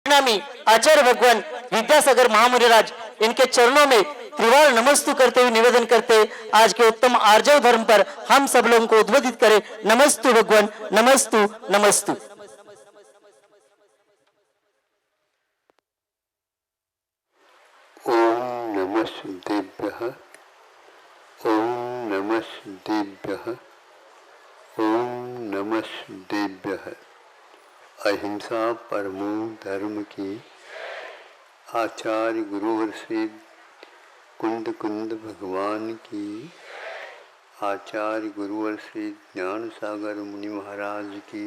परिणामी आचार्य भगवान विद्यासागर महामुनिराज इनके चरणों में त्रिवार नमस्तु करते हुए निवेदन करते आज के उत्तम आर्जव धर्म पर हम सब लोगों को उद्बोधित करें। नमस्तु भगवान, नमस्तु नमस्तु। ओम नमः सिद्धेभ्यः, ओम नमः सिद्धेभ्यः, ओम नमः सिद्धेभ्यः। अहिंसा परमो धर्म की आचार्य गुरुवर से कुंद कुंद भगवान की, आचार्य गुरुवर से ज्ञान सागर मुनि महाराज की,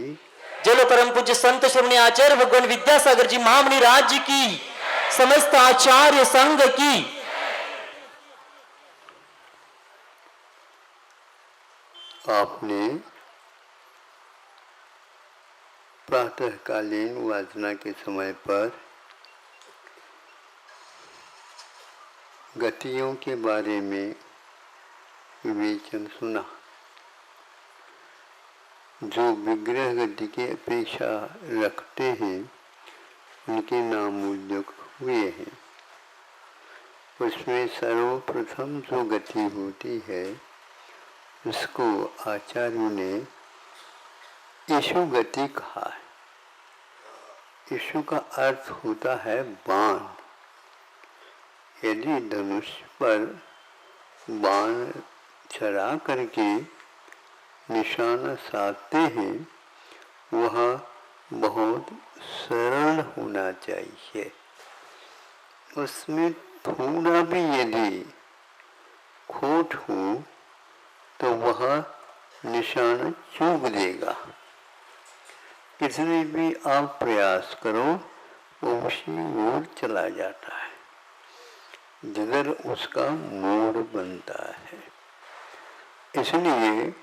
जलो परम पूज्य संत श्रमणी आचार्य भगवान विद्यासागर जी महामुनि राज की, समस्त आचार्य संघ की। आपने प्रातःकालीन वाजना के समय पर गतियों के बारे में विवेचन सुना। जो विग्रह गति की अपेक्षा रखते हैं उनके नामूल्य हुए हैं। उसमें सर्वप्रथम जो गति होती है उसको आचार्यों ने ईशु गति कहा है। ईशु का अर्थ होता है बाण। यदि धनुष पर बाण चढ़ा करके निशाना साधते हैं वह बहुत सरल होना चाहिए। उसमें थोड़ा भी यदि खोट हो तो वह निशाना चूक देगा। कितने भी आप प्रयास करो वो उसी ओर चला जाता है जिधर उसका मोड़ बनता है। इसलिए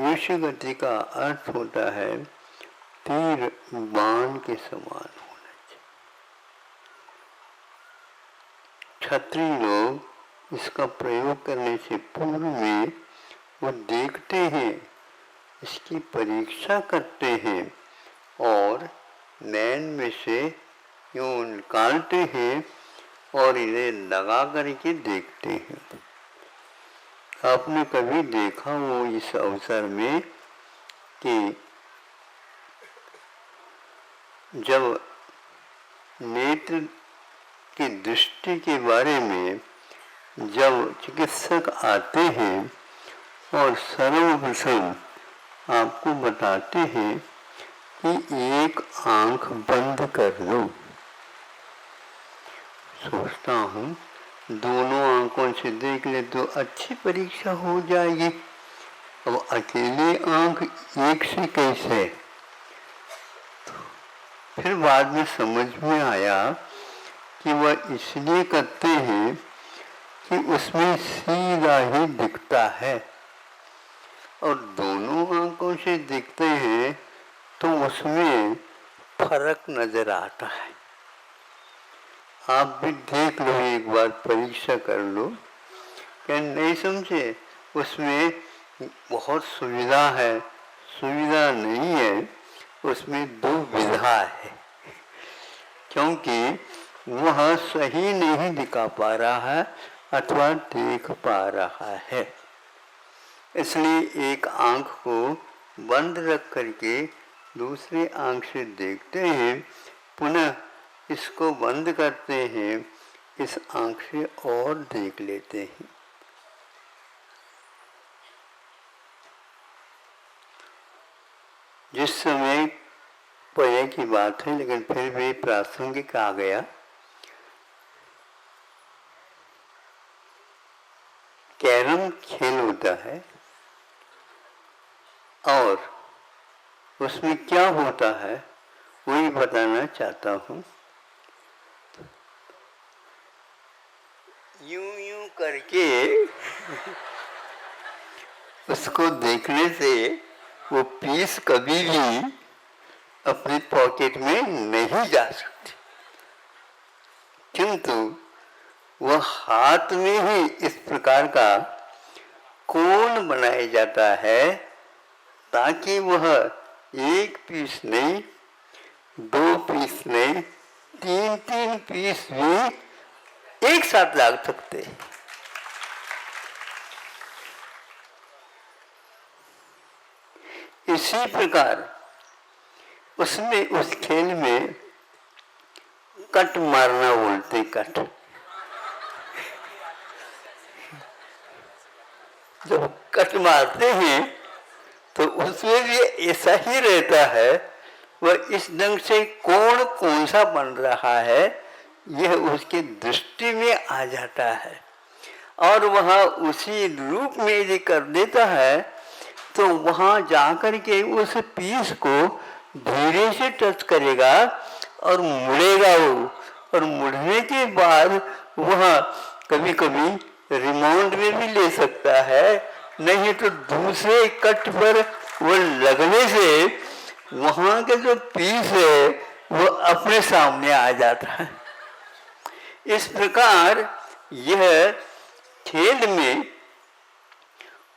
ईश गति का अर्थ होता है तीर बाण के समान होना चाहिए। क्षत्रिय लोग इसका प्रयोग करने से पूर्व में वो देखते हैं, इसकी परीक्षा करते हैं और नैन में से यूं निकालते हैं और इन्हें लगा करके देखते हैं। आपने कभी देखा हो इस अवसर में कि जब नेत्र की दृष्टि के बारे में जब चिकित्सक आते हैं और सर्वप्रथम आपको बताते हैं कि एक आंख बंद कर दो, सोचता हूँ दोनों आंखों से देख ले तो अच्छी परीक्षा हो जाएगी। अब अकेले आंख एक से कैसे? फिर बाद में समझ में आया कि वह इसलिए करते हैं कि उसमें सीधा ही दिखता है और दोनों आंखों से दिखते हैं तो उसमें फर्क नजर आता है। आप भी देख लो, एक बार परीक्षा कर लो। क्या नहीं समझे? उसमें बहुत सुविधा है, सुविधा नहीं है, उसमें दो विधा है, क्योंकि वह सही नहीं दिखा पा रहा है अथवा देख पा रहा है। इसलिए एक आंख को बंद रख करके दूसरे आंख से देखते हैं, पुनः इसको बंद करते हैं, इस आंख से और देख लेते हैं। जिस समय पहले की बात है लेकिन फिर भी प्रासंगिक आ गया। कैरम खेल होता है और उसमें क्या होता है वही बताना चाहता हूँ। यूं यूं करके उसको देखने से वो पीस कभी भी अपनी पॉकेट में नहीं जा सकती, किंतु वह हाथ में ही इस प्रकार का कोण बनाया जाता है ताकि वह एक पीस नहीं, दो पीस नहीं, तीन पीस भी एक साथ लाग सकते हैं। इसी प्रकार उसमें उस खेल में कट मारना बोलते, कट। जब कट मारते हैं तो उसमें भी ऐसा ही रहता है, वह इस ढंग से कौन सा बन रहा है यह उसकी दृष्टि में आ जाता है, और वह उसी रूप में यदि कर देता है तो वहां जाकर के उस पीस को धीरे से टच करेगा और मुड़ेगा वो, और मुड़ने के बाद वह कभी कभी रिमाउंड में भी ले सकता है, नहीं तो दूसरे कट पर वो लगने से वहां के जो पीस है वो अपने सामने आ जाता है। इस प्रकार यह खेल में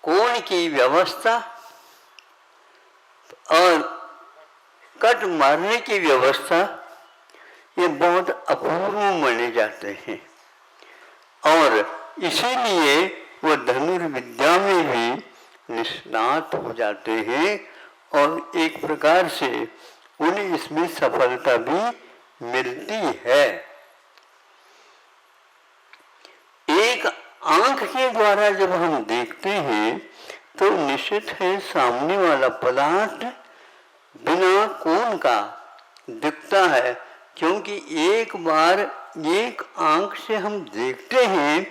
कोण की व्यवस्था और कट मारने की व्यवस्था ये बहुत अपूर्व माने जाते हैं, और इसीलिए वो धनुर्विद्या में भी निष्णात हो जाते हैं, और एक प्रकार से उन्हें इसमें सफलता भी मिलती है। एक आंख के द्वारा जब हम देखते हैं तो निश्चित है सामने वाला पदार्थ बिना कोण का दिखता है, क्योंकि एक बार एक आंख से हम देखते हैं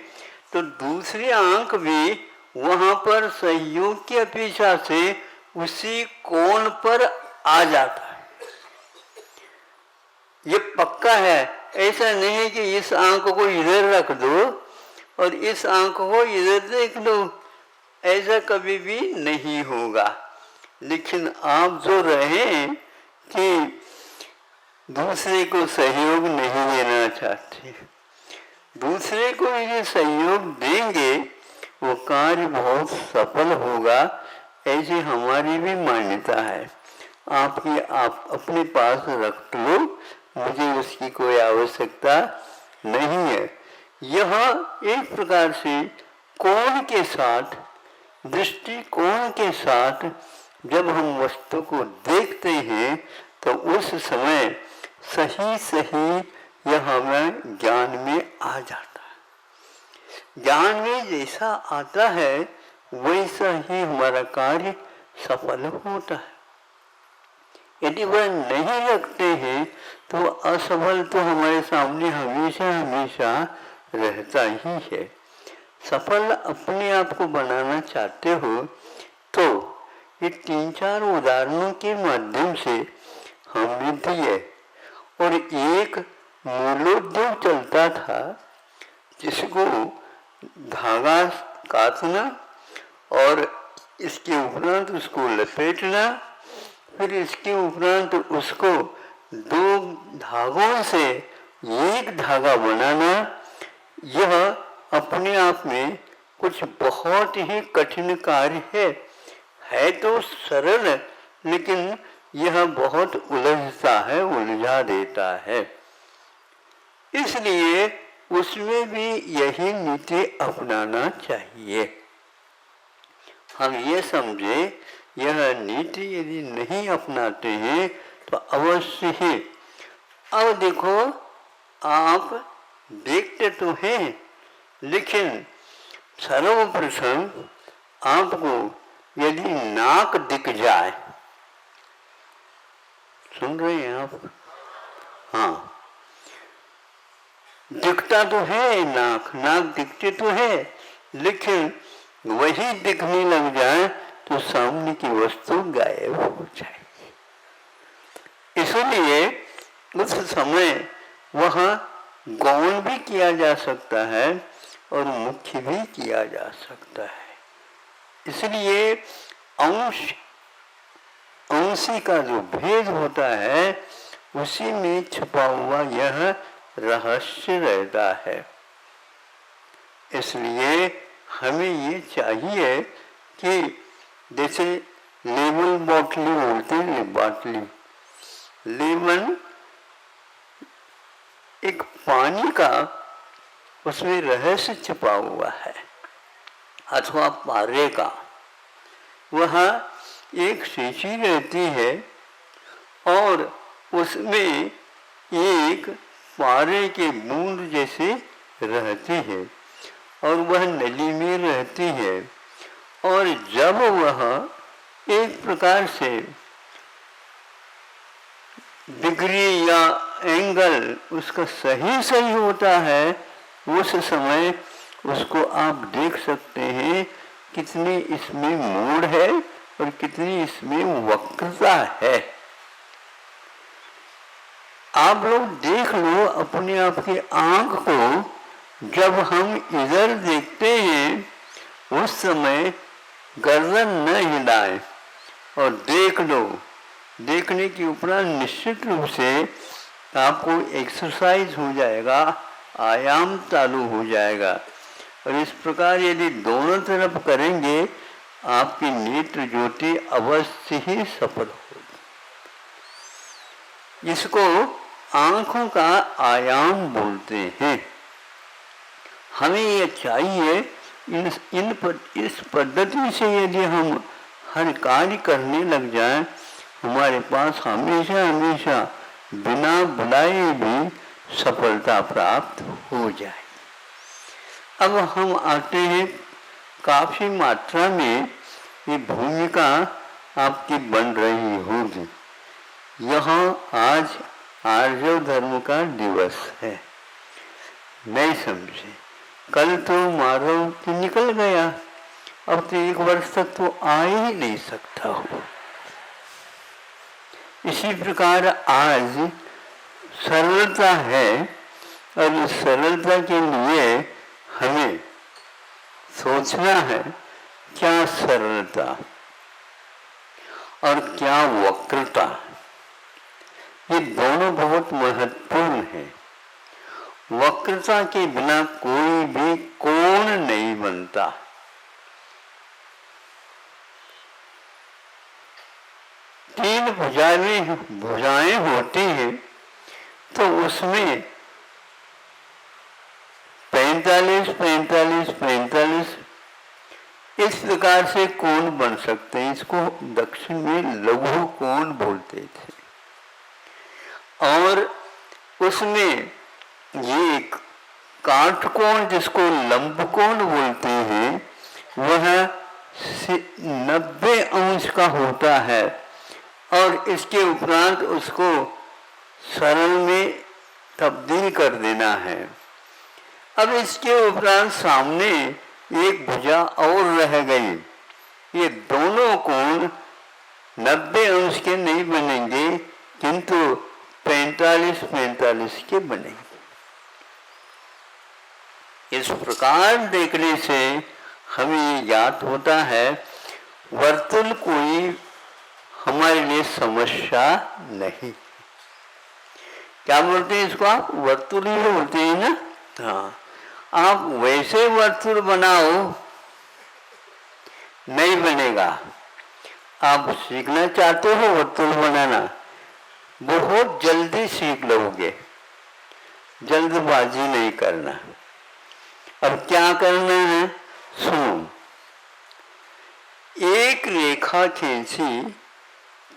तो दूसरी आंख भी वहां पर सहयोग की अपेक्षा से उसी कोण पर आ जाता है। ये पक्का है, ऐसा नहीं है कि इस आंख को इधर रख दो और इस आंख को इधर देख लो, ऐसा कभी भी नहीं होगा। लेकिन आप जो रहे कि दूसरे को सहयोग नहीं देना चाहते, दूसरे को यदि सहयोग देंगे वो कार्य बहुत सफल होगा, ऐसी हमारी भी मान्यता है। आप अपने पास रख लो, मुझे उसकी कोई आवश्यकता नहीं है। यह एक प्रकार से कोण के साथ, दृष्टिकोण के साथ जब हम वस्तु को देखते हैं तो उस समय सही यह हमें ज्ञान में आ जाता है। ज्ञान में जैसा आता है वैसा ही हमारा कार्य सफल होता है। यदि वह नहीं रखते हैं तो असफल तो हमारे सामने हमेशा रहता ही है। सफल अपने आप को बनाना चाहते हो तो ये 3-4 उदाहरणों के माध्यम से हमने दिए। और एक मूलोद्योग चलता था जिसको धागा काटना और इसके उपरांत उसको लपेटना, फिर इसके उपरांत उसको 2 धागों से एक धागा बनाना। यह अपने आप में कुछ बहुत ही कठिन कार्य है तो सरल, लेकिन यह बहुत उलझता है, उलझा देता है। इसलिए उसमें भी यही नीति अपनाना चाहिए। हम ये समझे यह नीति यदि नहीं अपनाते हैं तो अवश्य ही, अब देखो आप देखते तो हैं, लेकिन सर्वप्रथम आपको यदि नाक दिख जाए, सुन रहे हैं आप? हाँ, दिखता तो है नाक दिखते तो है, लेकिन वही दिखने लग जाए तो सामने की वस्तु गायब हो जाएगी। इसलिए उस समय वहां गौण भी किया जा सकता है और मुख्य भी किया जा सकता है। इसलिए अंशी का जो भेद होता है उसी में छुपा हुआ यह रहस्य रहता है। इसलिए हमें ये चाहिए कि जैसे लेमन बॉटली बोलते हैं, बाटली लेमन एक पानी का उसमें रहस्य छिपा हुआ है, अथवा पारे का। वहाँ एक शीशी रहती है और उसमें एक पारे के बूंद जैसे रहती है और वह नली में रहती है। और जब वह एक प्रकार से डिग्री या एंगल उसका सही सही होता है, उस समय उसको आप देख सकते हैं कितनी इसमें मोड़ है और कितनी इसमें वक्रता है। आप लोग देख लो अपने आप की आंख को, जब हम इधर देखते हैं उस समय गर्दन न हिलाएं और देख लो। देखने के उपरांत निश्चित रूप से आपको एक्सरसाइज हो जाएगा, आयाम चालू हो जाएगा। और इस प्रकार यदि दोनों तरफ करेंगे आपकी नेत्र ज्योति अवश्य ही सफल होगी। इसको आंखों का आयाम बोलते हैं। हमें यह चाहिए इस पद्धति से यदि हम हर कार्य करने लग जाएं, हमारे पास हमेशा हमेशा बिना बुलाए भी सफलता प्राप्त हो जाए। अब हम आते हैं, काफी मात्रा में ये भूमिका आपकी बन रही होगी। यहाँ आज आर्य धर्म का दिवस है, नहीं समझे? कल तो माधव की निकल गया, अब तो 1 वर्ष तक तो आ ही नहीं सकता हो। इसी प्रकार आज सरलता है और इस सरलता के लिए हमें सोचना है क्या सरलता और क्या वक्रता, ये दोनों बहुत महत्वपूर्ण है। वक्रता के बिना कोई भी कोण नहीं बनता। तीन भुजाएं होती हैं तो उसमें 45, 45, 45 इस प्रकार से कोण बन सकते हैं। इसको दक्षिण में लघु कोण बोलते थे। और उसमें ये एक काटकोण जिसको लंब कोण बोलते हैं, वह 90 अंश का होता है और इसके उपरांत उसको सरल में तब्दील कर देना है। अब इसके उपरांत सामने एक भुजा और रह गई। ये दोनों कोण 90 अंश के नहीं बनेंगे किंतु 45-45 के बनेंगे। इस प्रकार देखने से हमें ये ज्ञात होता है वर्तुल कोई हमारे लिए समस्या नहीं। क्या बोलते हैं इसको आप? वर्तुल ही बोलते हैं ना? हाँ, आप वैसे वर्तुल बनाओ नहीं बनेगा। आप सीखना चाहते हो वर्तुल बनाना, बहुत जल्दी सीख लोगे। जल्दबाजी नहीं करना। अब क्या करना है सुनो। एक रेखा खींची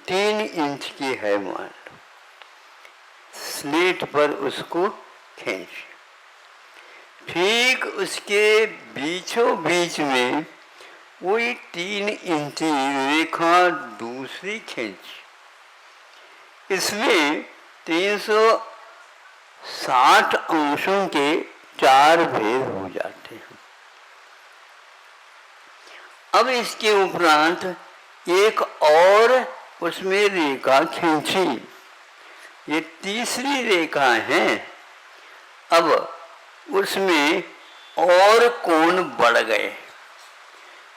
3 इंच की है, मान लो स्लेट पर उसको खींच, ठीक उसके बीचों बीच में वही 3 इंची रेखा दूसरी खींच। इसमें 360 अंशों के 4 भेद हो जाते हैं। अब इसके उपरांत एक और उसमें रेखा खींची, ये तीसरी रेखा है। अब उसमें और कोण बढ़ गए,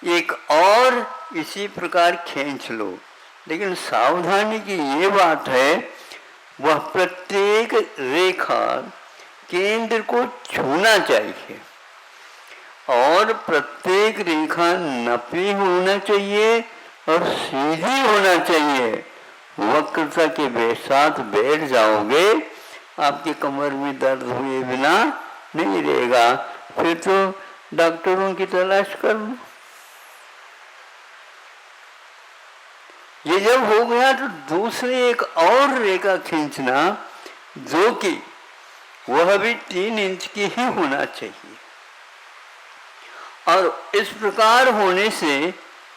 एक और इसी प्रकार खींच लो। लेकिन सावधानी की ये बात है, वह प्रत्येक रेखा केंद्र को छूना चाहिए और प्रत्येक रेखा नपी होना चाहिए और सीधी होना चाहिए। वक्रता के साथ बैठ जाओगे आपके कमर में दर्द हुए बिना नहीं रहेगा। फिर तो डॉक्टरों की तलाश कर लो। ये जब हो गया तो दूसरी एक और रेखा खींचना, जो कि वह भी 3 इंच की ही होना चाहिए। और इस प्रकार होने से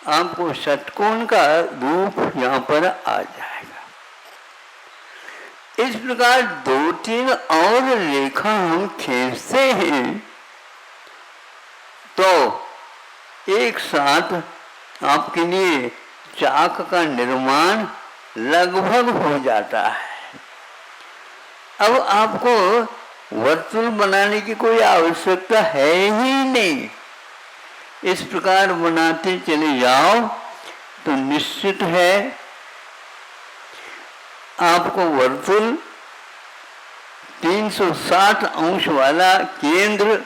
आपको षटकोण का रूप यहाँ पर आ जाएगा। इस प्रकार 2-3 और रेखा हम खींचते हैं तो एक साथ आपके लिए चाक का निर्माण लगभग हो जाता है। अब आपको वर्तुल बनाने की कोई आवश्यकता है ही नहीं। इस प्रकार बनाते चले जाओ तो निश्चित है आपको वर्तुल 360 अंश वाला केंद्र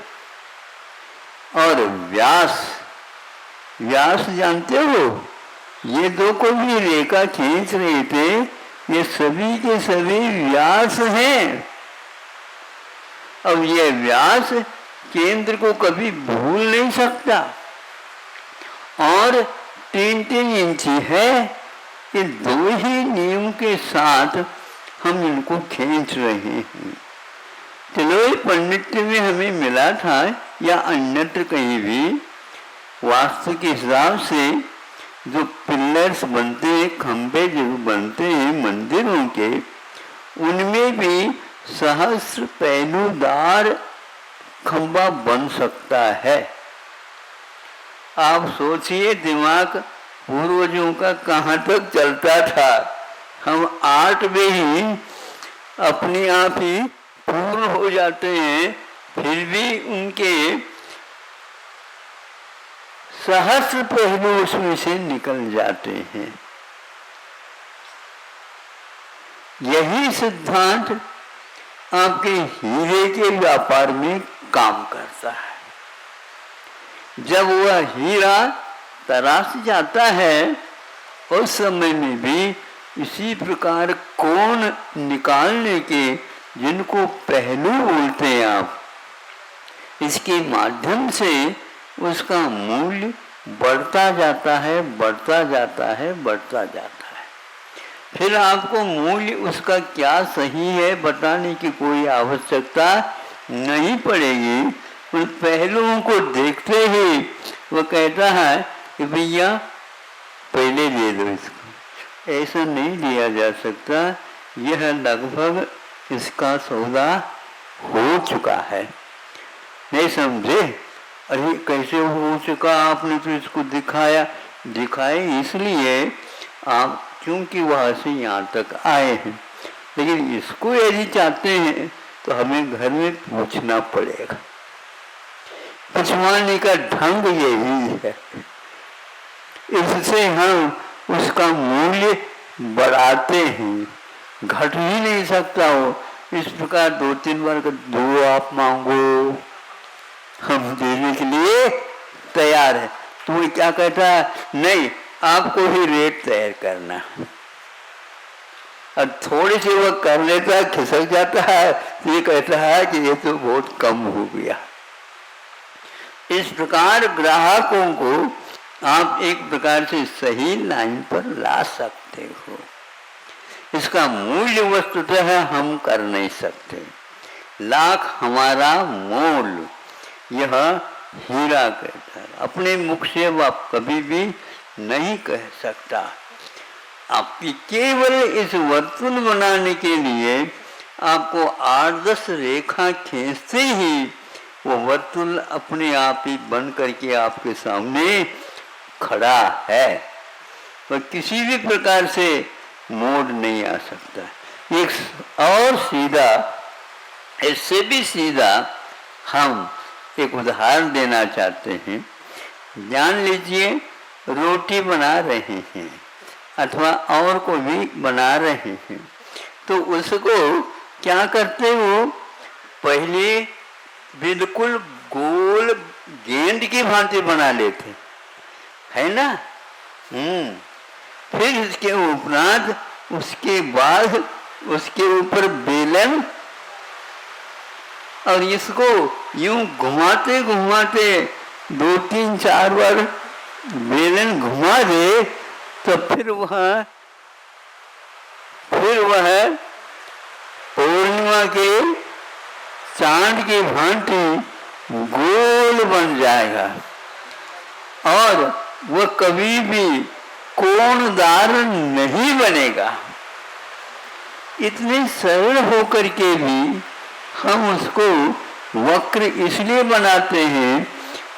और व्यास जानते हो, ये दो को भी रेखा खींच रहे थे, ये सभी के सभी व्यास हैं। अब ये व्यास केंद्र को कभी भूल नहीं सकता और 3-3 इंची है। ये 2 ही नियम के साथ हम इनको खींच रहे हैं। चलो पंडित में हमें मिला था या अन्यत्र कहीं भी, वास्तु के हिसाब से जो पिलर्स बनते हैं, खंभे जो बनते हैं मंदिरों के, उनमें भी सहस्र पहलूदार खंभा बन सकता है। आप सोचिए दिमाग पूर्वजों का कहाँ तक चलता था। हम आर्ट में ही अपने आप ही पूर्ण हो जाते हैं, फिर भी उनके सहस्र पहलू उसमें से निकल जाते हैं। यही सिद्धांत आपके हीरे के व्यापार में काम करता है। जब वह हीरा तराश जाता है उस समय में भी इसी प्रकार कोण निकालने के, जिनको पहलू बोलते हैं आप, इसके माध्यम से उसका मूल्य बढ़ता जाता है, बढ़ता जाता है, बढ़ता जाता है। फिर आपको मूल्य उसका क्या सही है बताने की कोई आवश्यकता नहीं पड़ेगी। उन पहलुओं को देखते ही वो कहता है कि भैया पहले दे दो इसको। ऐसा नहीं दिया जा सकता, यह लगभग इसका सौदा हो चुका है। नहीं समझे? अरे कैसे हो चुका, आपने तो इसको दिखाए इसलिए आप, क्योंकि वहाँ से यहाँ तक आए हैं। लेकिन इसको यदि चाहते हैं तो हमें घर में पूछना पड़ेगा। पूछवाने का ढंग यही है, इससे हम उसका मूल्य बढ़ाते हैं, घट ही नहीं सकता हो। इस प्रकार 2-3 बार दो आप मांगो, हम देने के लिए तैयार है। तो वो क्या कहता है, नहीं आपको ही रेट तय करना। और थोड़ी सी वो कर लेता है, खिसक जाता है, ये कहता है कि ये तो बहुत कम हो गया। इस प्रकार ग्राहकों को आप एक प्रकार से सही लाइन पर ला सकते हो। इसका मूल्य वस्तुतः हम कर नहीं सकते। लाख हमारा मोल, यह हीरा कहता है। अपने मुख से वह कभी भी नहीं कह सकता। आपकी केवल इस वर्तुल बनाने के लिए आपको 8-10 रेखा खींचते ही वो वर्तुल अपने आप ही बन करके आपके सामने खड़ा है, और किसी भी प्रकार से मोड़ नहीं आ सकता। एक और सीधा, इससे भी सीधा हम एक उदाहरण देना चाहते हैं। जान लीजिए रोटी बना रहे हैं अथवा और को भी बना रहे हैं, तो उसको क्या करते हो, पहले बिल्कुल गोल गेंद की भांति बना लेते है ना। फिर इसके उपरांत उसके बाद उसके ऊपर बेलन और इसको यूं घुमाते घुमाते 2-3-4 बार बेलन घुमा दे तो फिर वह पूर्णिमा के चांद की भांति गोल बन जाएगा और वह कभी भी कोणदार नहीं बनेगा। इतने सरल होकर के भी हम उसको वक्र इसलिए बनाते हैं,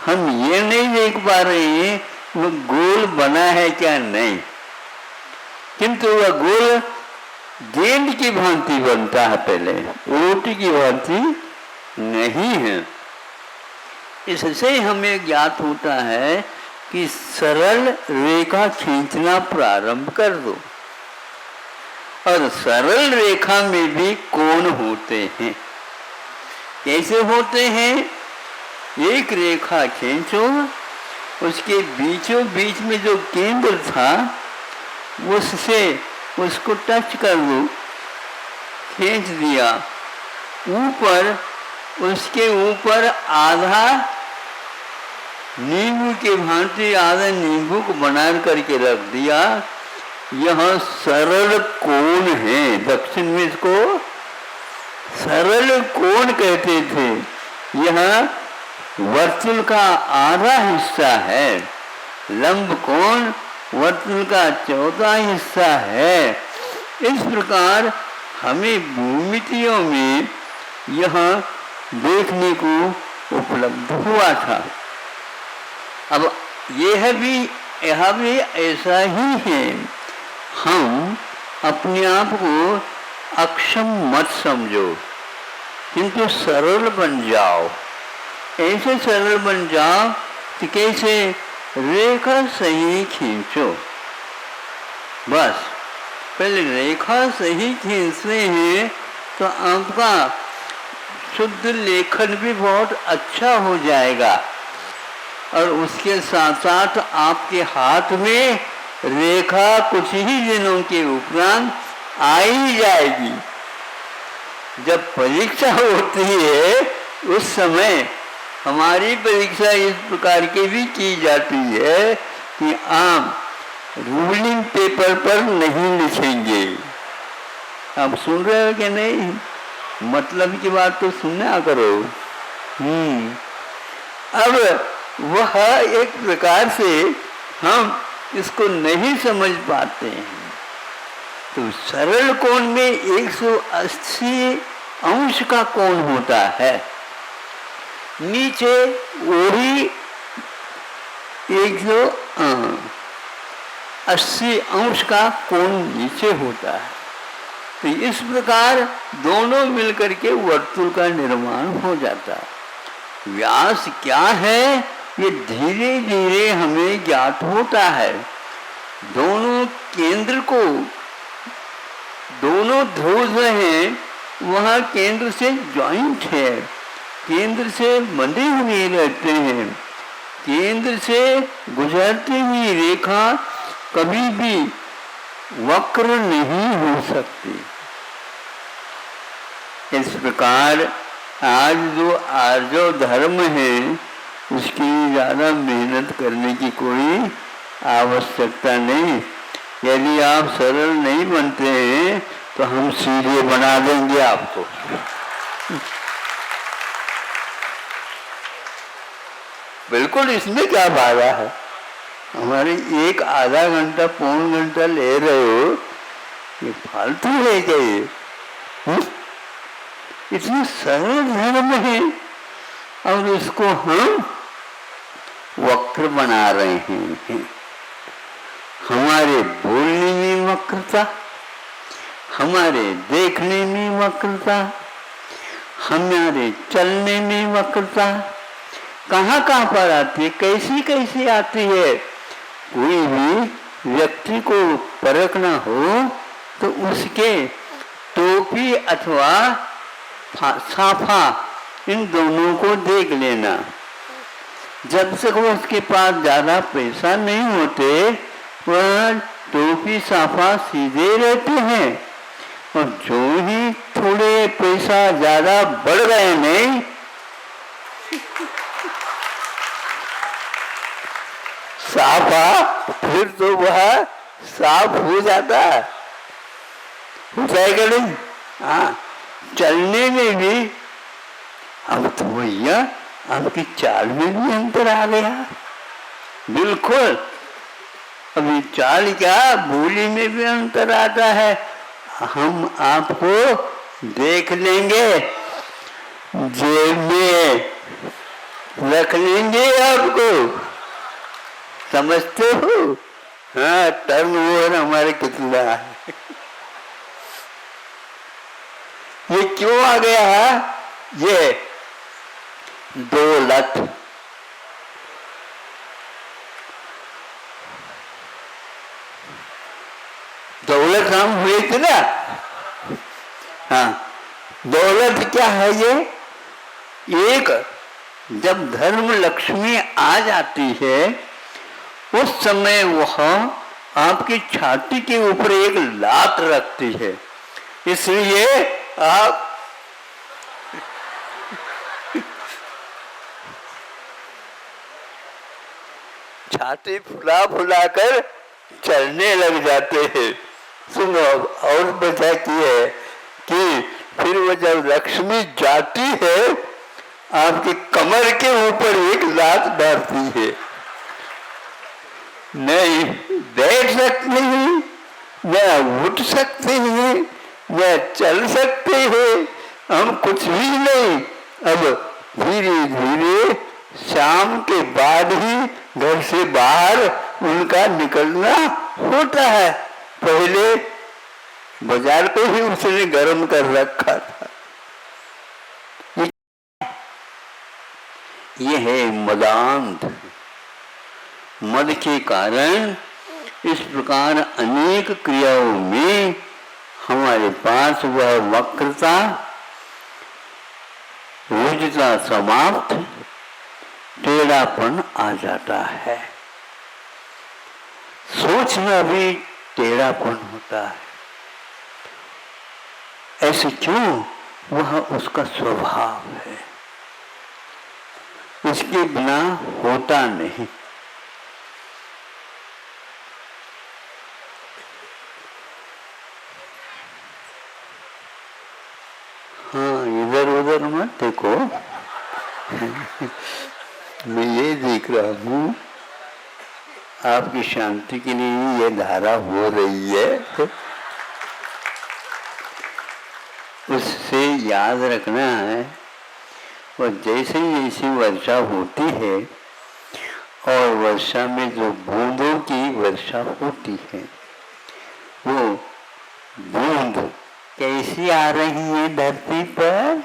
हम ये नहीं देख पा रहे हैं वह गोल बना है क्या नहीं, किंतु वह गोल गेंद की भांति बनता है, पहले रोटी की भांति नहीं है। इससे हमें ज्ञात होता है कि सरल रेखा खींचना प्रारंभ कर दो, और सरल रेखा में भी कोण होते हैं। कैसे होते हैं? एक रेखा खींचो, उसके बीचों बीच में जो केंद्र था उससे उसको टच कर दो, खींच दिया, ऊपर उसके ऊपर आधा नींबू के भांति आधा नींबू को बना करके रख दिया। यह सरल कोण है। दक्षिण में इसको सरल कोण कहते थे। यह वर्तुल का आधा हिस्सा है, लंब कोण वर्तुल का चौथा हिस्सा है। इस प्रकार हमें भूमितियों में यह देखने को उपलब्ध हुआ था। अब यह भी ऐसा ही है। हम अपने आप को अक्षम मत समझो, किंतु सरल बन जाओ। ऐसे सरल बन जाओ कि कैसे रेखा सही खींचो। बस पहले रेखा सही खींचते हैं तो आपका शुद्ध लेखन भी बहुत अच्छा हो जाएगा, और उसके साथ साथ आपके हाथ में रेखा कुछ ही दिनों के उपरांत आ ही जाएगी। जब परीक्षा होती है उस समय हमारी परीक्षा इस प्रकार की भी की जाती है कि आप रूलिंग पेपर पर नहीं लिखेंगे। आप सुन रहे हो कि नहीं? मतलब की बात तो सुना करो। अब वह एक प्रकार से हम इसको नहीं समझ पाते हैं। तो सरल कोण में 180 अंश का कोण होता है। नीचे ओरी 180 अंश का कोण नीचे होता है। तो इस प्रकार दोनों मिलकर के वर्तुल का निर्माण हो जाता है। व्यास क्या है ये धीरे धीरे हमें ज्ञात होता है। दोनों केंद्र को, दोनों ध्रुव हैं वहाँ केंद्र से ज्वाइंट है, केंद्र से बंधे हुए रहते हैं। केंद्र से गुजरती हुई रेखा कभी भी वक्र नहीं हो सकती। इस प्रकार आज जो आर्जव धर्म है उसकी ज़्यादा मेहनत करने की कोई आवश्यकता नहीं। यदि आप सरल नहीं बनते हैं तो हम सीधे बना देंगे आपको। बिल्कुल, इसमें क्या बाधा है? हमारे एक आधा घंटा पौन घंटा ले रहे हो, ये फालतू है क्या ये? इतनी सरल धर्म है और इसको हम वक्र बना रहे हैं। हमारे बोलने में वक्रता, हमारे देखने में वक्रता, हमारे चलने में वक्रता कहाँ कहाँ पर आती है, कैसी कैसी आती है। कोई भी व्यक्ति को परखना हो तो उसके टोपी अथवा साफा इन दोनों को देख लेना। जब तक वो उसके पास ज़्यादा पैसा नहीं होते वह टोपी साफा सीधे रहते हैं, और जो ही थोड़े पैसा ज्यादा बढ़ गए नहीं, साफा फिर तो वह साफ हो जाता है, हो जाएगा नहीं। हाँ, चलने में भी अब तो भैया आपकी चाल में भी अंतर आ गया, बिल्कुल। अभी चाल क्या, बोली में भी अंतर आता है। हम आपको देख लेंगे, जेब में रख लेंगे आपको, समझते हो? हाँ, टर्न ओवर हमारे कितना है। ये क्यों आ गया है? ये दौलत, दौलत हम हुए थे ना। हाँ, दौलत क्या है ये? एक जब धर्म लक्ष्मी आ जाती है उस समय वह आपकी छाती के ऊपर एक लात रखती है, इसलिए आप छाती फुला फुला कर चलने लग जाते हैं। सुनो, और वजह की है कि फिर वो जब लक्ष्मी जाती है आपके कमर के ऊपर एक लात डालती है, नहीं बैठ सकते हैं, न उठ सकते हैं, न चल सकते हैं, हम कुछ भी नहीं। अब धीरे धीरे शाम के बाद ही घर से बाहर उनका निकलना होता है। पहले बाजार पे ही उसने गर्म कर रखा था। ये है मदांध। मद के कारण इस प्रकार अनेक क्रियाओं में हमारे पास वह वक्रता, रुजता समाप्त, टेढ़ापन आ जाता है। सोचना भी टेढ़ापन होता है। ऐसे क्यों? वह उसका स्वभाव है, उसके बिना होता नहीं। हाँ, इधर उधर मत देखो। मैं ये देख रहा हूँ आपकी शांति के लिए ये धारा हो रही है। उससे याद रखना है, और जैसे जैसे वर्षा होती है और वर्षा में जो बूंदों की वर्षा होती है, वो बूंद कैसी आ रही है धरती पर,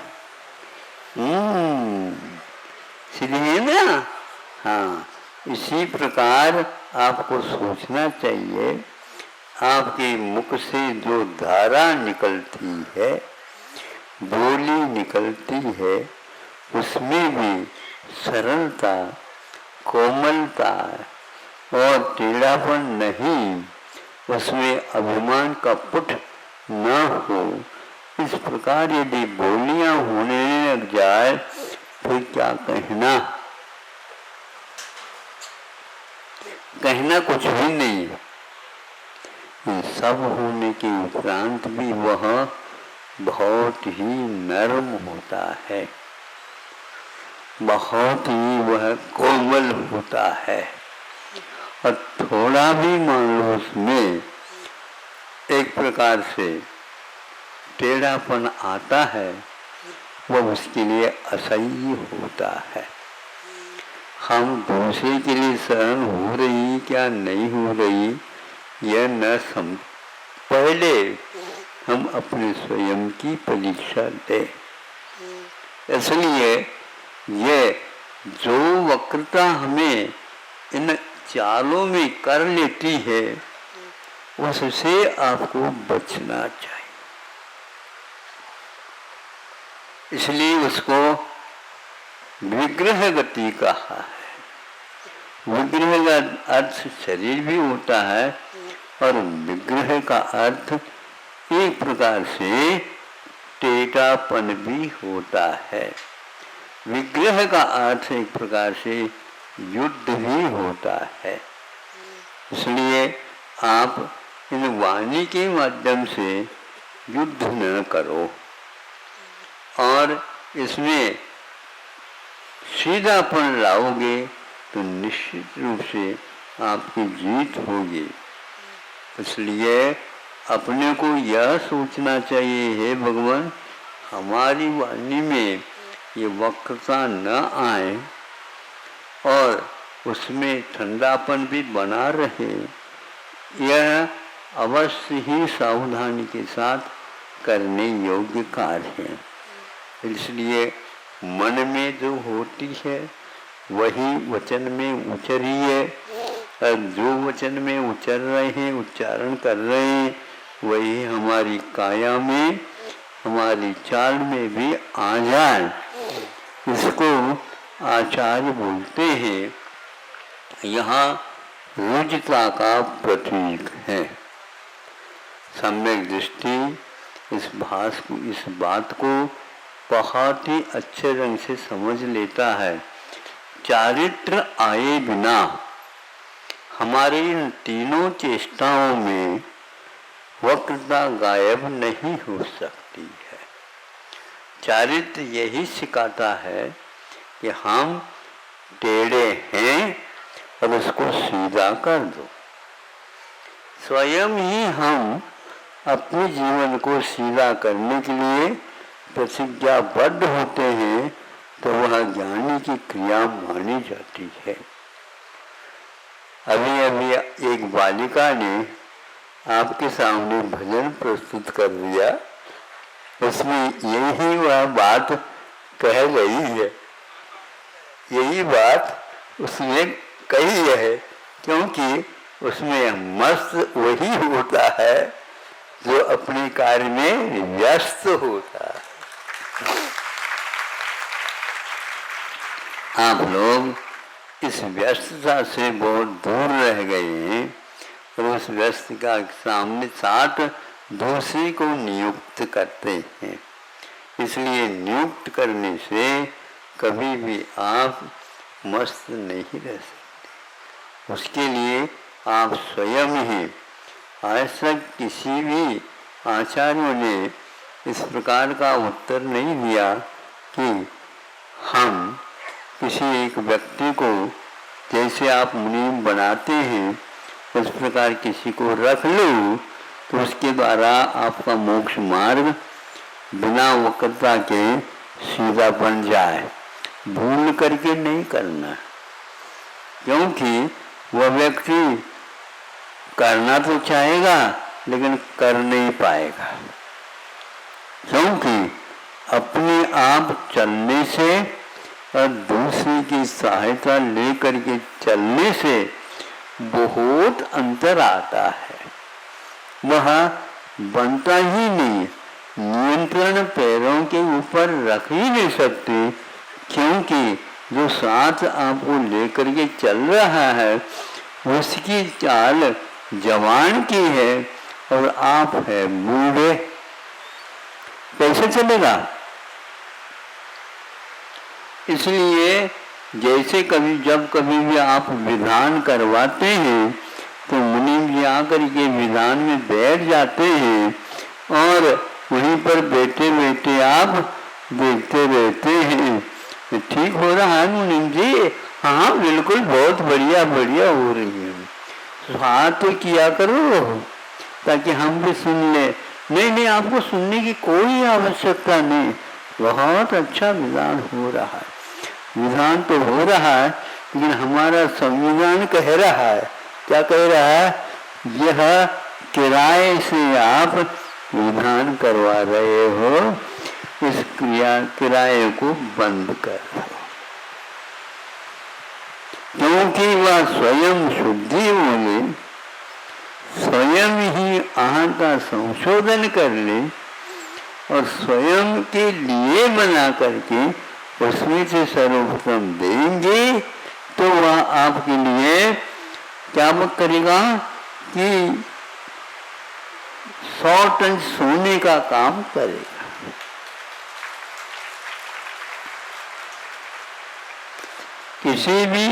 सीधी ना। हाँ, इसी प्रकार आपको सोचना चाहिए। आपके मुख से जो धारा निकलती है, बोली निकलती है, उसमें भी सरलता, कोमलता और टेढ़ापन नहीं, उसमें अभिमान का पुट न हो। इस प्रकार यदि बोलियां होने लग जाए फिर क्या कहना, कहना कुछ भी नहीं। सब होने के उपरांत भी वह बहुत ही नरम होता है, बहुत ही वह कोमल होता है। और थोड़ा भी मान लो उसमें एक प्रकार से टेढ़ापन आता है, वह उसके लिए असह्य होता है। हम दूसरे के लिए सहन हो रही क्या नहीं हो रही यह न सम, पहले हम अपने स्वयं की परीक्षा लें। इसलिए ये जो वक्रता हमें इन चालों में कर लेती है, उससे आपको बचना चाहिए। इसलिए उसको विग्रह गति कहा है। विग्रह का अर्थ शरीर भी होता है और विग्रह का अर्थ एक प्रकार से टेढ़ापन भी होता है। विग्रह का अर्थ एक प्रकार से युद्ध भी होता है। इसलिए आप इन वाणी के माध्यम से युद्ध न करो और इसमें सीधापन लाओगे तो निश्चित रूप से आपकी जीत होगी। इसलिए अपने को यह सोचना चाहिए, हे भगवान, हमारी वाणी में ये वक्रता न आए और उसमें ठंडापन भी बना रहे। यह अवश्य ही सावधानी के साथ करने योग्य कार्य है। इसलिए मन में जो होती है वही वचन में उचरी है, और जो वचन में उचर रहे हैं, उच्चारण कर रहे हैं, वही हमारी काया में, हमारी चाल में भी आ जाए। इसको आचार्य बोलते हैं, यहाँ रुजता का प्रतीक है। सम्यक दृष्टि इस बात को बहुत ही अच्छे रंग से समझ लेता है। चारित्र आए बिना हमारे इन तीनों चेष्टाओं में वक्रता गायब नहीं हो सकती है। चारित्र यही सिखाता है कि हम टेढ़े हैं और उसको सीधा कर दो। स्वयं ही हम अपने जीवन को सीधा करने के लिए प्रतिज्ञाबद्ध होते हैं तो वह ज्ञानी की क्रिया मानी जाती है। अभी अभी एक बालिका ने आपके सामने भजन प्रस्तुत कर दिया, उसमें यही वह बात कह गई है, यही बात उसने कही है, क्योंकि उसमें मस्त वही होता है जो अपने कार्य में व्यस्त होता है। आप लोग इस व्यस्तता से बहुत दूर रह गए हैं और उस व्यस्त का सामने साथ दूसरे को नियुक्त करते हैं। इसलिए नियुक्त करने से कभी भी आप मस्त नहीं रह सकते। उसके लिए आप स्वयं ही, ऐसा किसी भी आचार्यों ने इस प्रकार का उत्तर नहीं दिया कि हम किसी एक व्यक्ति को, जैसे आप मुनीम बनाते हैं, उस प्रकार किसी को रख लो तो उसके द्वारा आपका मोक्ष मार्ग बिना वक्रता के सीधा बन जाए। भूल करके नहीं करना, क्योंकि वह व्यक्ति करना तो चाहेगा लेकिन कर नहीं पाएगा, क्योंकि अपने आप चलने से और दूसरे की सहायता लेकर के चलने से बहुत अंतर आता है। वह बनता ही नहीं, नियंत्रण पैरों के ऊपर रख ही नहीं सकते, क्योंकि जो साथ आपको लेकर के चल रहा है उसकी चाल जवान की है और आप है बूढ़े, कैसे चलेगा? इसलिए जैसे जब कभी भी आप विधान करवाते हैं तो मुनि जी आकर के विधान में बैठ जाते हैं और वहीं पर बैठे बैठे आप देखते रहते हैं, ठीक हो रहा है मुनि जी, हाँ बिल्कुल बहुत बढ़िया बढ़िया हो रही है, हाँ तो किया करो ताकि हम भी सुन ले। नहीं, आपको सुनने की कोई आवश्यकता नहीं, बहुत अच्छा विधान हो रहा है। विधान तो हो रहा है लेकिन हमारा संविधान कह रहा है, क्या कह रहा है? यह किराए से आप विधान करवा रहे हो, इस किराए को बंद कर दो, क्योंकि वह स्वयं शुद्धि होले, स्वयं ही आहत का संशोधन कर ले और स्वयं के लिए बना करके उसमें से सर्वप्रथम देंगे तो वह आपके लिए क्या करेगा कि 100 टन सोने का काम करेगा। किसी भी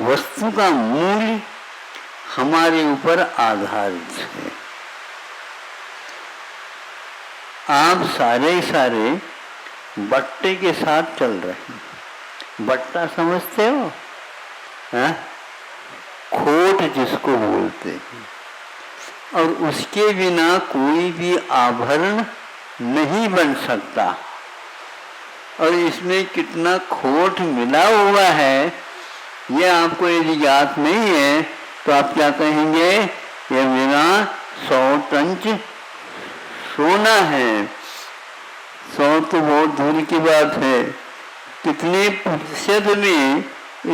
वस्तु का मूल्य हमारे ऊपर आधारित है। आप सारे बट्टे के साथ चल रहे हैं। बट्टा समझते हो? हाँ? खोट जिसको बोलते हैं, और उसके बिना कोई भी आभरण नहीं बन सकता। और इसमें कितना खोट मिला हुआ है ये आपको यदि ज्ञात नहीं है तो आप क्या कहेंगे? ये मेरा 100 टन सोना है। 100 तो बहुत दूर की बात है, कितने प्रतिशत में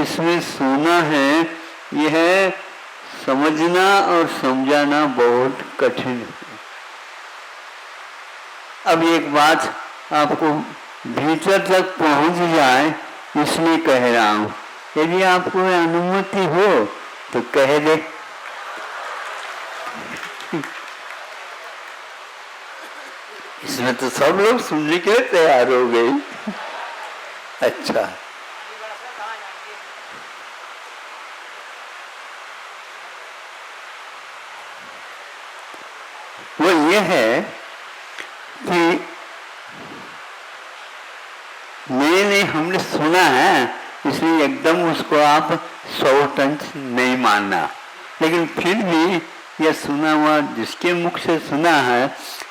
इसमें सोना है यह समझना और समझाना बहुत कठिन है। अब एक बात आपको भीतर तक पहुंच जाए इसलिए कह रहा हूं, यदि आपको अनुमति हो तो कह दे। इसमें तो सब लोग सुनने के लिए तैयार हो गए। अच्छा, वो ये है कि हमने सुना है इसलिए एकदम उसको आप 100 टन नहीं मानना, लेकिन फिर भी यह सुना हुआ जिसके मुख से सुना है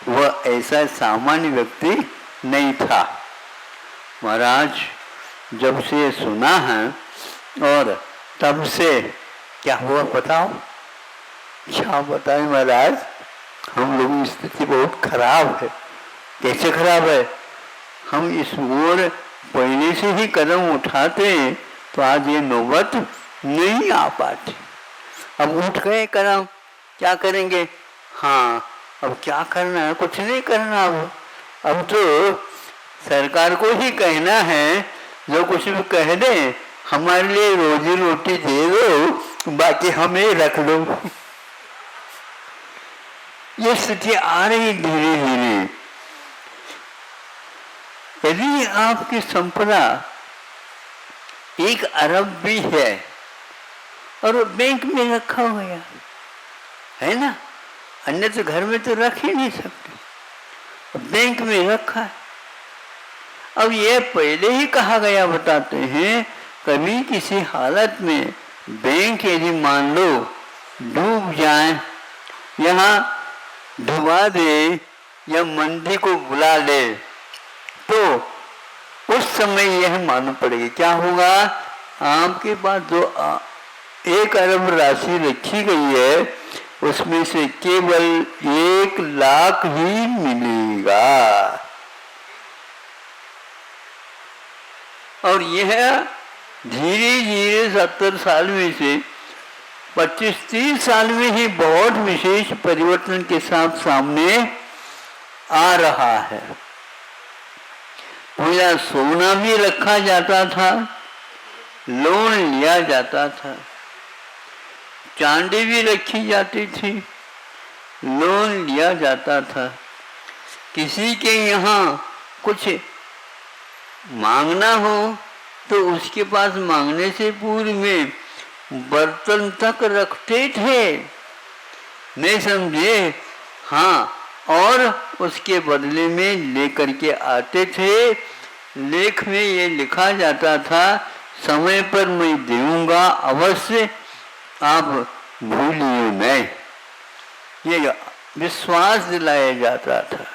वह ऐसा सामान्य व्यक्ति नहीं था। महाराज जब से सुना है और तब से क्या हुआ बताओ? क्या बताएं महाराज, हम लोगों की स्थिति बहुत खराब है। कैसे खराब है? हम इस ओर पहले से ही कदम उठाते तो आज ये नौबत नहीं आ पाती। अब उठ गए कदम, क्या करेंगे? हाँ, अब क्या करना है? कुछ नहीं करना। अब तो सरकार को ही कहना है, जो कुछ भी कह दे हमारे लिए रोजी रोटी दे दो, बाकी हमें रख लो। ये स्थिति आ रही धीरे धीरे। यदि आपकी संपदा 1 अरब भी है और वो बैंक में रखा हुआ है ना, अन्य तो घर में तो रख ही नहीं सकते, बैंक में रखा है। अब ये पहले ही कहा गया, बताते हैं, कभी किसी हालत में बैंक यदि मान लो डूब जाए, यहाँ डुबा दे या मंदी को बुला ले, तो उस समय यह मालूम पड़ेगी क्या होगा। आपके पास जो 1 अरब राशि रखी गई है उसमें से केवल 1 लाख ही मिलेगा। और यह धीरे धीरे 70 साल में से 25-30 साल में ही बहुत विशेष परिवर्तन के साथ सामने आ रहा है। पहला सोना भी रखा जाता था, लोन लिया जाता था, चांदी भी रखी जाती थी, लोन लिया जाता था। किसी के यहाँ कुछ मांगना हो तो उसके पास मांगने से पूर्व में बर्तन तक रखते थे, नहीं समझे? हाँ, और उसके बदले में लेकर के आते थे। लेख में ये लिखा जाता था, समय पर मैं दूंगा अवश्य, आप भूलिए नहीं। ये विश्वास दिलाया जाता था।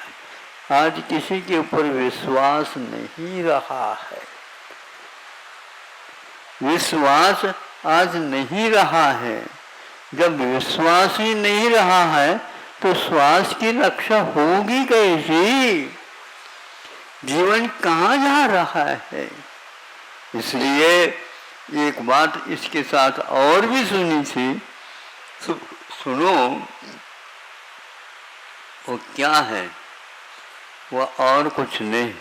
आज किसी के ऊपर विश्वास नहीं रहा है। विश्वास आज नहीं रहा है। जब विश्वास ही नहीं रहा है तो श्वास की रक्षा होगी कैसी? जीवन कहाँ जा रहा है? इसलिए एक बात इसके साथ और भी सुनी थी, सुनो। वो क्या है? वह और कुछ नहीं,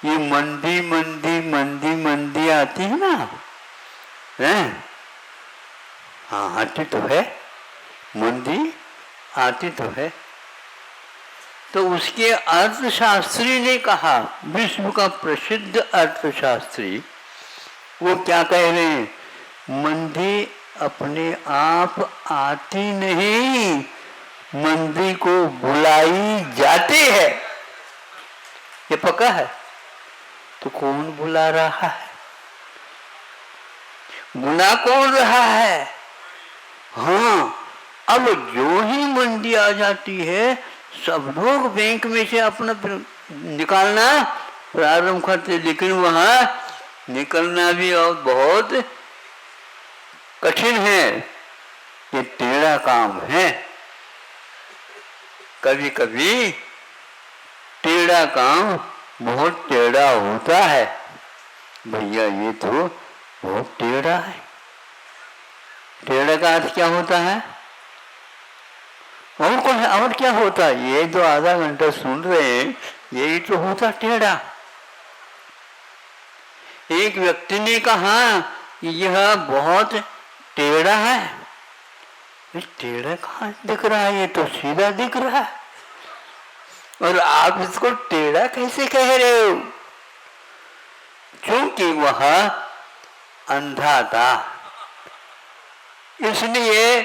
ये मंदी मंदी मंदी मंदी आती है ना, है? हाँ, आती तो है, मंदी आती तो है, तो उसके अर्थशास्त्री ने कहा, विश्व का प्रसिद्ध अर्थशास्त्री, वो क्या कह रहे हैं, मंदी अपने आप आती नहीं, मंदी को बुलाई जाती है। ये पक्का है। तो कौन बुला रहा है, बुला कौन रहा है? हाँ, अब जो ही मंदी आ जाती है, सब लोग बैंक में से अपना निकालना प्रारंभ करते, लेकिन वहां निकलना भी और बहुत कठिन है। ये टेढ़ा काम है। कभी कभी टेढ़ा काम बहुत टेढ़ा होता है। भैया ये तो बहुत टेढ़ा है। टेढ़ा का अर्थ क्या होता है? और क्या होता है? ये जो आधा घंटा सुन रहे हैं, यही तो होता टेढ़ा। एक व्यक्ति ने कहा कि यह बहुत टेढ़ा है। टेढ़ा कहाँ दिख रहा है? ये तो सीधा दिख रहा है, और आप इसको टेढ़ा कैसे कह रहे हो? क्योंकि वह अंधा था, इसलिए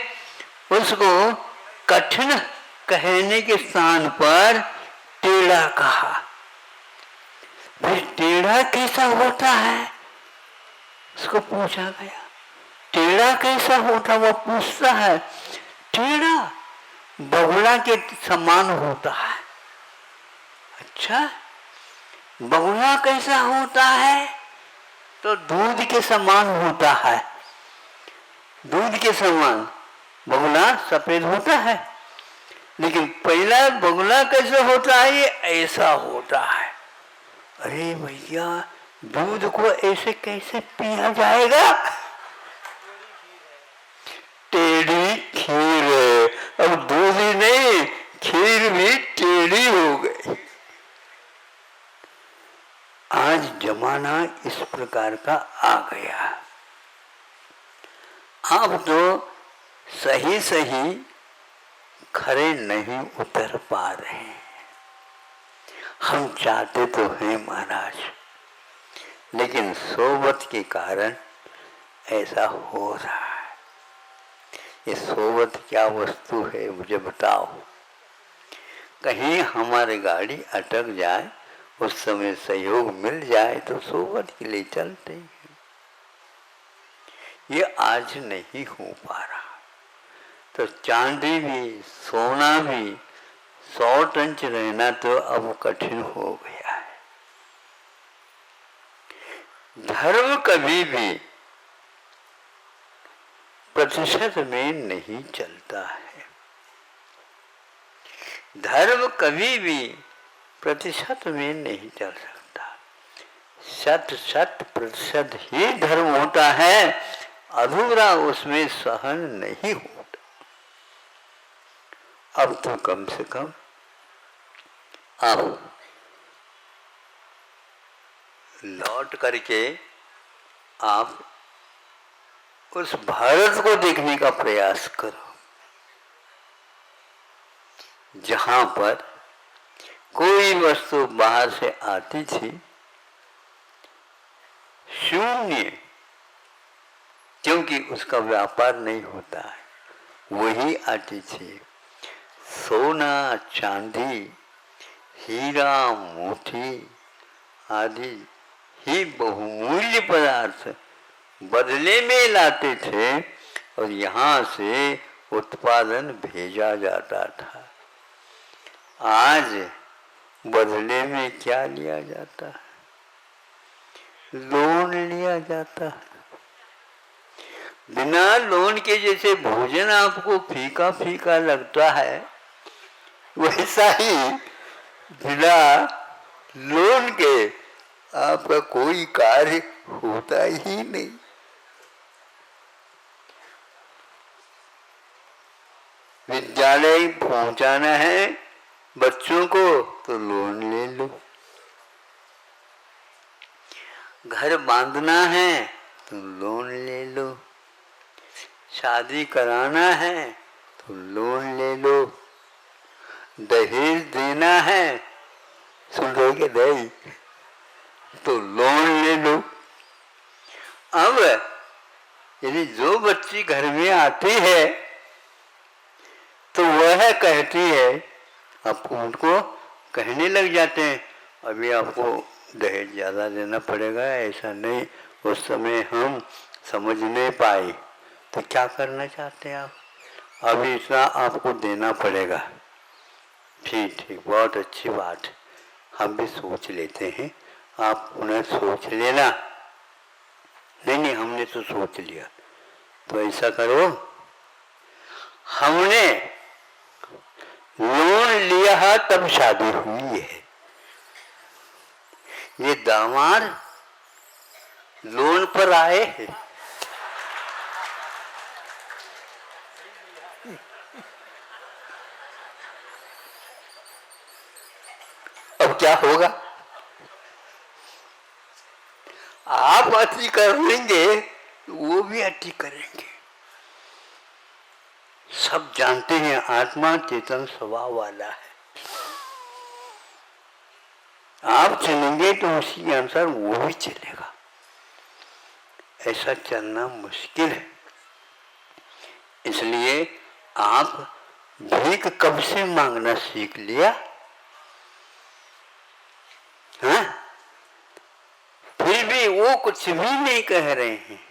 उसको कठिन कहने के स्थान पर टेढ़ा कहा। फिर टेढ़ा कैसा होता है, उसको पूछा गया, टेढ़ा कैसा होता? वो पूछता है, टेढ़ा बगुला के समान होता है। अच्छा, बगुला कैसा होता है? तो दूध के समान होता है। दूध के समान बगुला सफेद होता है, लेकिन पहला बगुला कैसे होता है? ये ऐसा होता है। अरे भैया, दूध को ऐसे कैसे पिया जाएगा? टेढ़ी खीर है। अब दूध ही नहीं, खीर भी टेढ़ी हो गई। आज जमाना इस प्रकार का आ गया। अब तो सही सही खरे नहीं उतर पा रहे हैं। हम चाहते तो हैं महाराज, लेकिन सोबत के कारण ऐसा हो रहा है। ये सोबत क्या वस्तु है, मुझे बताओ। कहीं हमारी गाड़ी अटक जाए, उस समय सहयोग मिल जाए तो सोबत के लिए चलते हैं। ये आज नहीं हो पा रहा। तो चांदी भी, सोना भी 100 टन रहना तो अब कठिन हो गया है। धर्म कभी भी प्रतिशत में नहीं चलता है। धर्म कभी भी प्रतिशत में नहीं चल सकता। 100% ही धर्म होता है, अधूरा उसमें सहन नहीं होता। अब तो कम से कम अब लौट करके आप उस भारत को देखने का प्रयास करो, जहां पर कोई वस्तु बाहर से आती थी शून्य, क्योंकि उसका व्यापार नहीं होता है, वही आती थी। सोना, चांदी, हीरा, मोती आदि ही बहुमूल्य पदार्थ बदले में लाते थे, और यहाँ से उत्पादन भेजा जाता था। आज बदले में क्या लिया जाता है? लोन लिया जाता है। बिना लोन के जैसे भोजन आपको फीका फीका लगता है, वैसा ही बिना लोन के आपका कोई कार्य होता ही नहीं। विद्यालय पहुंचाना है बच्चों को तो लोन ले लो, घर बांधना है तो लोन ले लो, शादी कराना है तो लोन ले लो, दहेज देना है, सुन रहे कि नहीं, तो लोन ले लो। अब यदि जो बच्ची घर में आती है तो वह कहती है, आपको उनको कहने लग जाते हैं अभी आपको दहेज ज़्यादा देना पड़ेगा, ऐसा नहीं। उस समय हम समझ नहीं पाए, तो क्या करना चाहते हैं आप, अभी इतना आपको देना पड़ेगा। ठीक ठीक, बहुत अच्छी बात, हम भी सोच लेते हैं, आप उन्हें सोच लेना। नहीं नहीं, हमने तो सोच लिया। तो ऐसा करो, हमने लोन लिया है तब शादी हुई है। ये दामाद लोन पर आए हैं। अब क्या होगा, आप अति कर लेंगे, वो भी अति करेंगे। सब जानते हैं आत्मा चेतन स्वभाव वाला है। आप चलेंगे तो उसी के अनुसार वो भी चलेगा। ऐसा चलना मुश्किल है। इसलिए आप भीख कब से मांगना सीख लिया? हाँ? फिर भी वो कुछ भी नहीं कह रहे हैं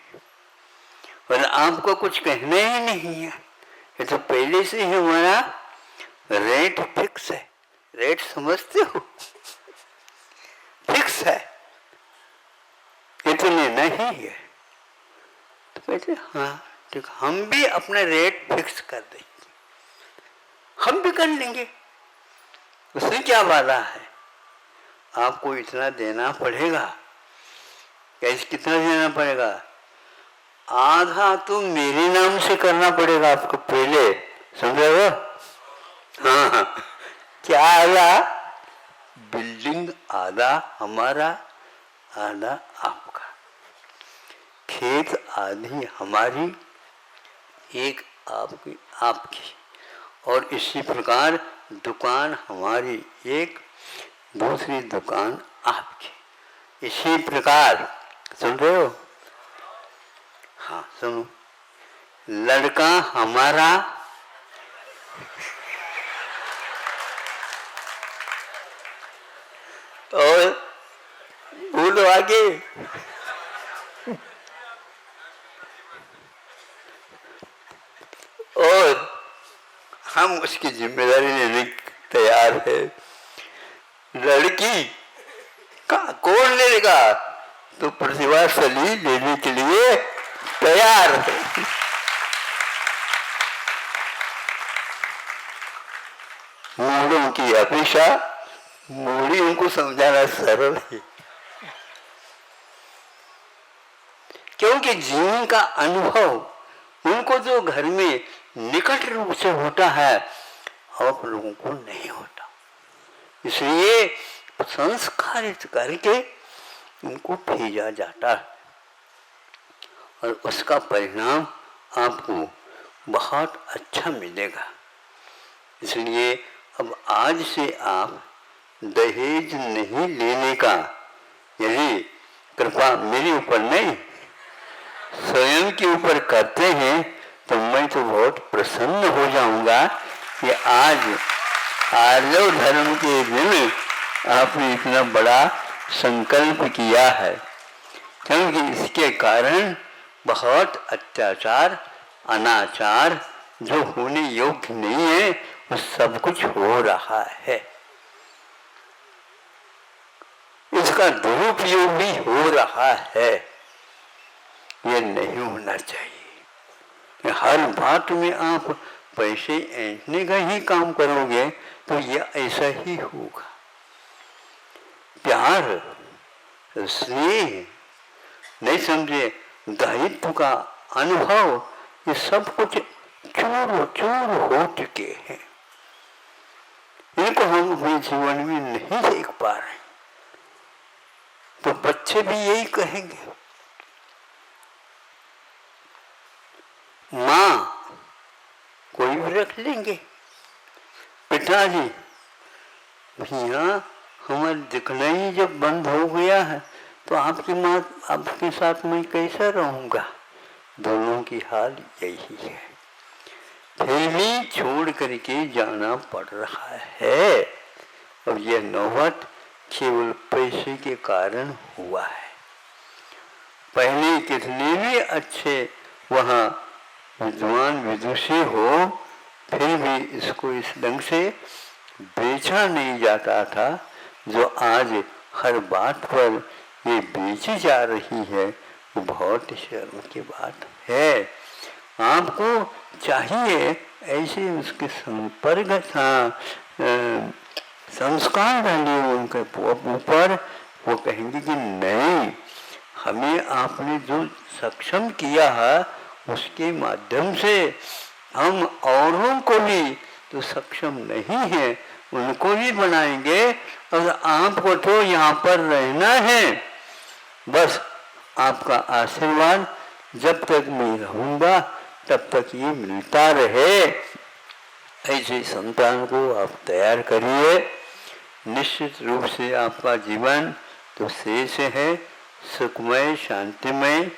और आपको कुछ कहना ही नहीं है। ये तो पहले से ही हमारा रेट फिक्स है। रेट समझते हो, फिक्स है, इतने नहीं है। तो कहते हाँ ठीक, हम भी अपना रेट फिक्स कर देंगे, हम भी कर लेंगे, उसमें क्या वादा है। आपको इतना देना पड़ेगा। कैसे, कितना देना पड़ेगा? आधा तो मेरे नाम से करना पड़ेगा आपको पहले, समझ रहे हो? हाँ हाँ, क्या आधा? बिल्डिंग आधा हमारा, आधा आपका, खेत आधी हमारी, एक आपकी आपकी, और इसी प्रकार दुकान हमारी एक, दूसरी दुकान आपकी। इसी प्रकार, सुन रहे हो? हाँ सुनो, लड़का हमारा, और बोलो आगे, और हम उसकी जिम्मेदारी लेने तैयार है। लड़की का कौन लेगा? तो प्रतिभा सली लेने के लिए तैयार है। मूढ़ों की अपेक्षा मूढ़ी उनको समझाना सरल है, क्योंकि जीवन का अनुभव उनको जो घर में निकट रूप से होता है और लोगों को नहीं होता। इसलिए संस्कारित करके उनको भेजा जाता है और उसका परिणाम आपको बहुत अच्छा मिलेगा। इसलिए अब आज से आप दहेज नहीं लेने का, यदि कृपा मेरे ऊपर नहीं स्वयं के ऊपर करते हैं तो मैं तो बहुत प्रसन्न हो जाऊंगा कि आज आर्य धर्म के दिन आपने इतना बड़ा संकल्प किया है। क्योंकि इसके कारण बहुत अत्याचार, अनाचार जो होने योग्य नहीं है वो सब कुछ हो रहा है। इसका दुरुपयोग भी हो रहा है। ये नहीं होना चाहिए। हर बात में आप पैसे ऐंठने का ही काम करोगे तो ये ऐसा ही होगा। प्यार, स्नेह, नहीं समझे, दायित्व का अनुभव, ये सब कुछ चूर चूर हो चुके हैं। इनको हम अपने जीवन में नहीं देख पा रहे, तो बच्चे भी यही कहेंगे। माँ कोई भी रख लेंगे, पिता पिताजी भैया हमारा दिखना ही जब बंद हो गया है तो आपके साथ मैं कैसा रहूंगा। दोनों की हाल यही है, फिर भी छोड़ करके जाना पड़ रहा है। और यह नौबत केवल पैसे के कारण हुआ है। पहले कितने भी अच्छे वहाँ विद्वान विदुषी हो, फिर भी इसको इस ढंग से बेचा नहीं जाता था जो आज हर बात पर ये बेची जा रही है। वो बहुत शर्म की बात है। आपको चाहिए ऐसे उसके संपर्क संस्कार डालिए उनके ऊपर। वो कहेंगे कि नहीं, हमें आपने जो सक्षम किया है उसके माध्यम से हम औरों को भी तो सक्षम नहीं है उनको भी बनाएंगे। और आपको तो यहाँ पर रहना है, बस आपका आशीर्वाद जब तक मैं रहूंगा तब तक ये मिलता रहे। ऐसे संतान को आप तैयार करिए। निश्चित रूप से आपका जीवन तो शेष है, सुखमय, शांतिमय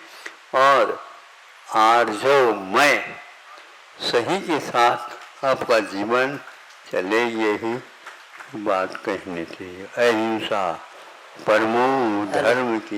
और आर्जवमय सही के साथ आपका जीवन चले। यही बात कहने चाहिए। अहिंसा परमो धर्म की